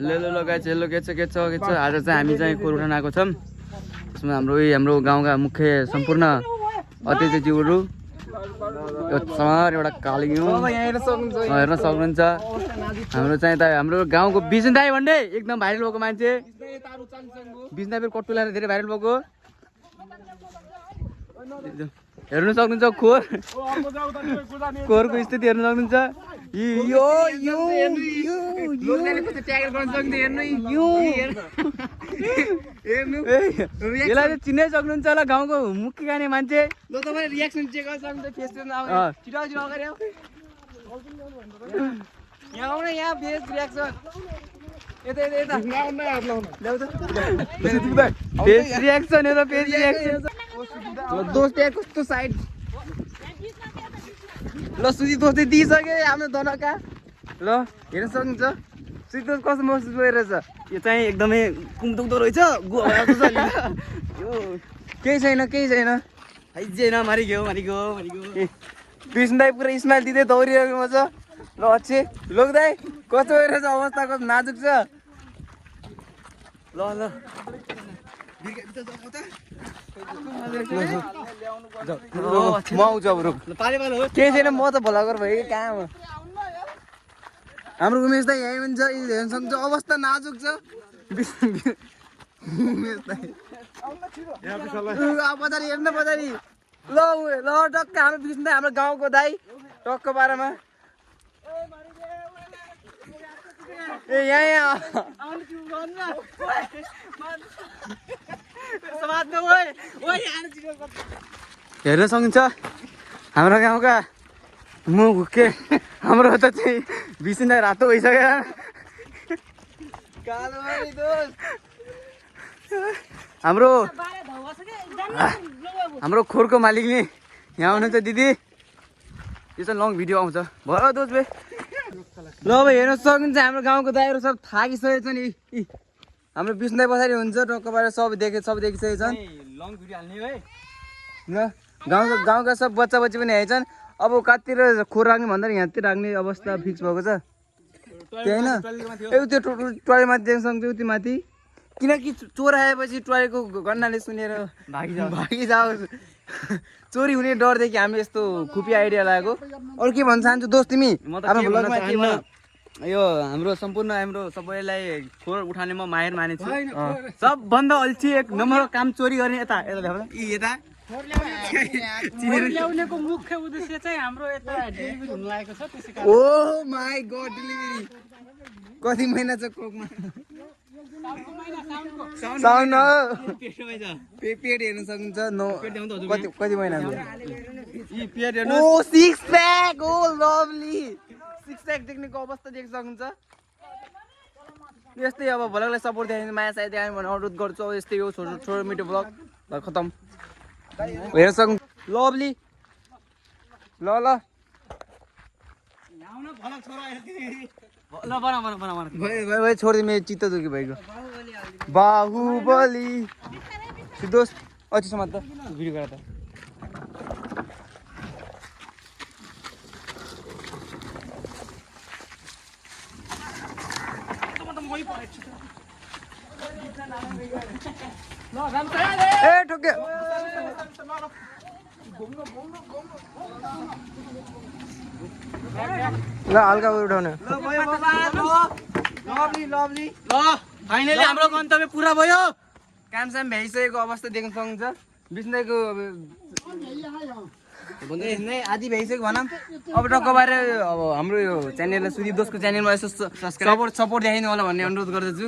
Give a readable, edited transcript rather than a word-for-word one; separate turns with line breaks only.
Hello guys, hello के छ आज चाहिँ हामी चाहिँ खोर उठाउन आएको छौँ। त्यसमा हाम्रो गाउँका मुख्य सम्पूर्ण अतिथिज्यूहरू यो समार एउटा कालियो हेर्न सक्नुहुन्छ। हाम्रो चाहिँ त हाम्रो गाउँको बिजन दाई भन्ने एकदम भाइरल भएको मान्छे, बिजन दाई पनि कट्टु लगाएर धेरै भाइरल भएको हेर्नु सक्नुहुन्छ। खोरको स्थिति हेर्नु सक्नुहुन्छ। यसलाई चाहिँ चिन्नै सक्नुहुन्छ होला, गाउँको मुख्य गाने मान्छे। कस्तो साइड ल सुजी दोष चाहिँ दिइसके आफ्नो दनका ल हेर्न सक्नुहुन्छ। सुजी दोष कस्तो महसुस भइरहेछ? यो चाहिँ एकदमै कुमदुक्दो रहेछ। केही छैन छैन मारिगयो कृष्ण दाई पुरा स्माइल दिँदै दौडिरहेको छ। ल अच्छे लोक दाई कस्तो भइरहेछ? अवस्था कस्तो नाजुक छ। ल म आउँछु अब रुक। केही छैन, म त भलागर भयो कहाँ हो। हाम्रो उमेश दाई यहीँ हुन्छ, हेर्न सक्छ। अवस्था नाजुक छ उमेश दाई। पछाडि हेर्न पछाडि ल टक्क हाम्रो विष्णु दाई, हाम्रो गाउँको दाई टक्क बारेमा हेर्न सक्नुहुन्छ। हाम्रो गाउँका मुख्य हाम्रो त चाहिँ विष्णु दाई रातो भइसक्यो। हाम्रो खोरको मालिकले यहाँ आउनुहुन्छ। दिदी यो चाहिँ लङ भिडियो आउँछ भयो दोष बे। ल अब हेर्न सक्नुहुन्छ हाम्रो गाउँको दाइहरू सब थाकिसकेको छ नि। हाम्रो विष्णु दाई पछाडि हुन्छ टक्कबाट सब देखिसकेको छन्। लङ भिडियो हाल्ने है ल। गाउँका सब बच्चा बच्ची पनि आएछन्। अब कतातिर खोर राख्ने भन्दा यहाँतिर राख्ने अवस्था फिक्स भएको छ त्यही होइन। त्यो टोयलेटमाथि देख्न सक्छौ त्यो माथि, किनकि चोर आएपछि टोयलेटको गन्नाले सुनेर भागी जाओस्। चोरी हुने डरदेखि हामी यस्तो खुपी आइडिया लागेको। अरू के भन्न चाहन्छु दोस्त तिमी? यो हाम्रो सम्पूर्ण हाम्रो सबैलाई खोर उठाउने म माहिर मानेछु। सबभन्दा अल्छी एक नम्बर काम चोरी गर्ने यता ल्याउनेको मुख्य उद्देश्य चाहिँ हाम्रो यता डेलिभरी हुन लागेको छ। त्यसै कारण ओ माय गॉड डेलिभरी कति महिना छ कोकमा? साउन्ड पेट हेर्न सक्नुहुन्छ। कति महिना ओ 6 प्याक ओ लभली 6 प्याक देख्नेको अवस्था देख्न सक्नुहुन्छ। यस्तै अब भ्लगलाई सपोर्ट देखाइदिनु, माया सायद देखाइदिनु भने अनुरोध गर्छु। अब यस्तै हो छोटो मिठो भ्लग खतम हेर्न सक्नु। लभली ल भाइ छोडिदिए मेरो चित्त दुखी भइगयो। बाहुबली सिद्धोस अझै समात त भिडियो गरा त। ए ठोके ल हल्का उठाउने। लभली ल फाइनली हाम्रो गन्तव्य पुरा भयो। कामसाम भ्याइसकेको अवस्था देख्न सक्नुहुन्छ। विष्णु दाइको आदि भ्याइसक्यो भनौँ। अब टक्कबारे अब हाम्रो यो च्यानललाई सुदीप दोषको च्यानलमा यसो सपोर्ट देखाइदिनु होला भन्ने अनुरोध गर्दछु।